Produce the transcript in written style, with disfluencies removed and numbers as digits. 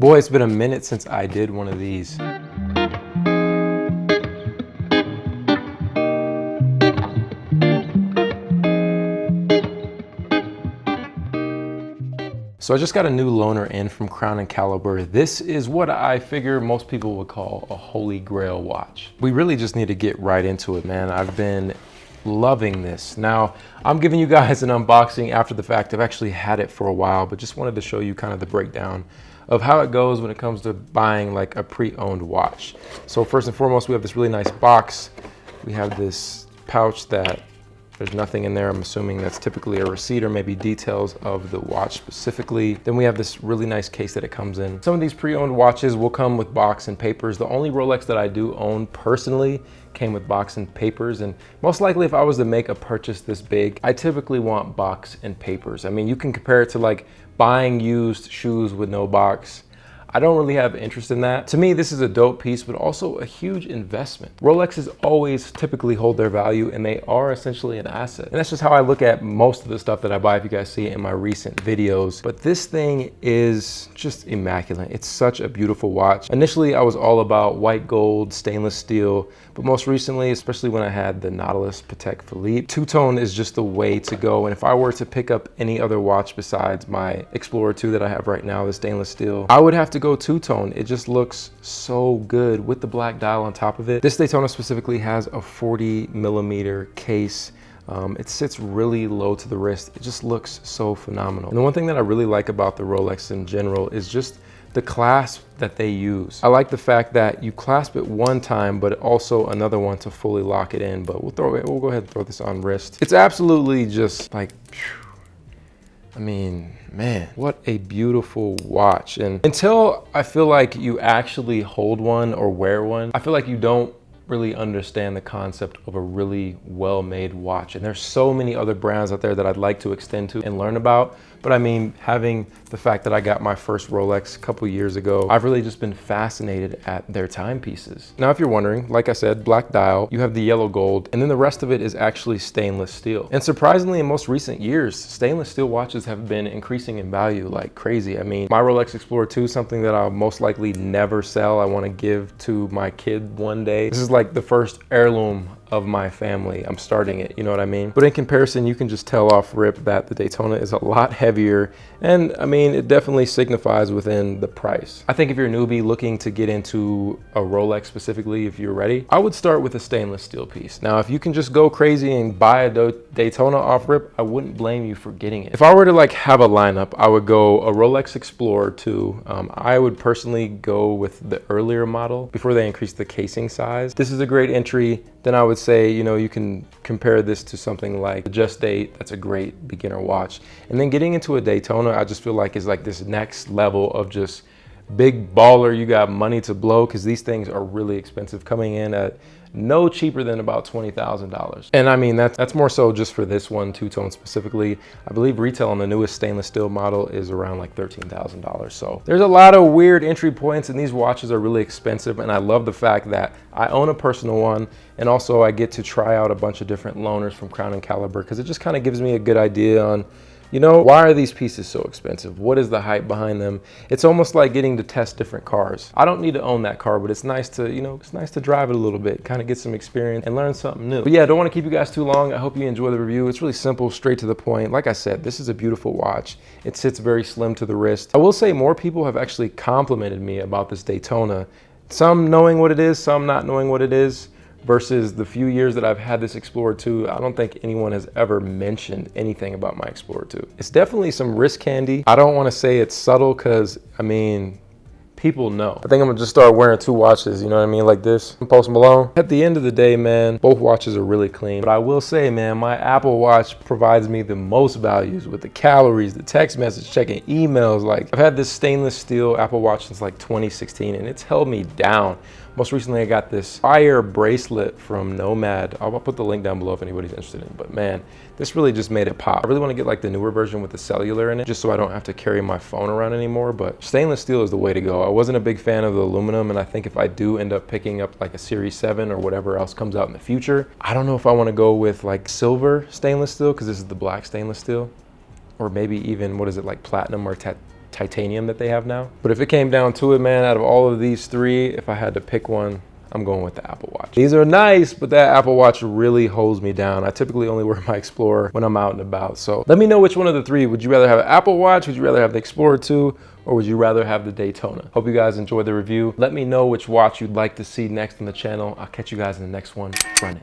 Boy, it's been a minute since I did one of these. So I just got a new loaner in from Crown & Caliber. This is what I figure most people would call a holy grail watch. We really just need to get right into it, man. I've been loving this. Now, I'm giving you guys an unboxing after the fact. I've actually had it for a while, but just wanted to show you kind of the breakdown of how it goes when it comes to buying like a pre-owned watch. So first and foremost, we have this really nice box. We have this pouch that there's nothing in there. I'm assuming that's typically a receipt or maybe details of the watch specifically. Then we have this really nice case that it comes in. Some of these pre-owned watches will come with box and papers. The only Rolex that I do own personally came with box and papers. And most likely if I was to make a purchase this big, I typically want box and papers. I mean, you can compare it to like buying used shoes with no box. I don't really have interest in that. To me, this is a dope piece, but also a huge investment. Rolexes always typically hold their value and they are essentially an asset. And that's just how I look at most of the stuff that I buy, if you guys see it in my recent videos. But this thing is just immaculate. It's such a beautiful watch. Initially, I was all about white gold, stainless steel, but most recently, especially when I had the Nautilus Patek Philippe, two-tone is just the way to go. And if I were to pick up any other watch besides my Explorer 2 that I have right now, the stainless steel, I would have to go two-tone. It just looks so good with the black dial on top of it. This Daytona specifically has a 40mm case. It sits really low to the wrist. It just looks so phenomenal. And the one thing that I really like about the Rolex in general is just the clasp that they use. I like the fact that you clasp it one time, but also another one to fully lock it in. But we'll go ahead and throw this on wrist. It's absolutely just like, I mean, man, what a beautiful watch. And until I feel like you actually hold one or wear one, I feel like you don't really understand the concept of a really well-made watch. And there's so many other brands out there that I'd like to extend to and learn about. But I mean, having the fact that I got my first Rolex a couple years ago, I've really just been fascinated at their timepieces. Now, if you're wondering, like I said, black dial, you have the yellow gold, and then the rest of it is actually stainless steel. And surprisingly, in most recent years, stainless steel watches have been increasing in value like crazy. I mean, my Rolex Explorer 2, something that I'll most likely never sell. I want to give to my kid one day. This is like the first heirloom of my family. I'm starting it, you know what I mean? But in comparison, you can just tell off rip that the Daytona is a lot heavier. And I mean, it definitely signifies within the price. I think if you're a newbie looking to get into a Rolex specifically, if you're ready, I would start with a stainless steel piece. Now, if you can just go crazy and buy a Daytona off rip, I wouldn't blame you for getting it. If I were to like have a lineup, I would go a Rolex Explorer 2. I would personally go with the earlier model before they increased the casing size. This is a great entry. Then I would say, you know, you can compare this to something like the Just Date. That's a great beginner watch. And then getting into a Daytona, I just feel like is like this next level of just big baller. You got money to blow, because these things are really expensive, coming in at no cheaper than about $20,000. And I mean, that's more so just for this one two-tone specifically. I believe retail on the newest stainless steel model is around like $13,000. So there's a lot of weird entry points, and these watches are really expensive. And I love the fact that I own a personal one, and also I get to try out a bunch of different loaners from Crown & Caliber, because it just kind of gives me a good idea on, you know, why are these pieces so expensive? What is the hype behind them? It's almost like getting to test different cars. I don't need to own that car, but it's nice to, you know, it's nice to drive it a little bit, kind of get some experience and learn something new. But yeah, I don't want to keep you guys too long. I hope you enjoy the review. It's really simple, straight to the point. Like I said, this is a beautiful watch. It sits very slim to the wrist. I will say more people have actually complimented me about this Daytona. Some knowing what it is, some not knowing what it is. Versus the few years that I've had this Explorer 2, I don't think anyone has ever mentioned anything about my Explorer 2. It's definitely some wrist candy. I don't want to say it's subtle, because I mean, people know. I think I'm gonna just start wearing two watches, you know what I mean, like this. Post Malone. At the end of the day, man, both watches are really clean. But I will say, man, my Apple Watch provides me the most values with the calories, the text message, checking emails. Like, I've had this stainless steel Apple Watch since like 2016, and it's held me down. Most recently, I got this fire bracelet from Nomad. I'll put the link down below if anybody's interested in it. But man, this really just made it pop. I really want to get like the newer version with the cellular in it, just so I don't have to carry my phone around anymore. But stainless steel is the way to go. I wasn't a big fan of the aluminum, and I think if I do end up picking up like a Series 7 or whatever else comes out in the future, I don't know if I want to go with like silver stainless steel, because this is the black stainless steel, or maybe even, what is it, like platinum or titanium that they have now. But if it came down to it, man, out of all of these three, if I had to pick one, I'm going with the Apple Watch. These are nice, but that Apple Watch really holds me down. I typically only wear my Explorer when I'm out and about. So let me know which one of the three. Would you rather have an Apple Watch? Would you rather have the Explorer 2? Or would you rather have the Daytona? Hope you guys enjoyed the review. Let me know which watch you'd like to see next on the channel. I'll catch you guys in the next one. Run it.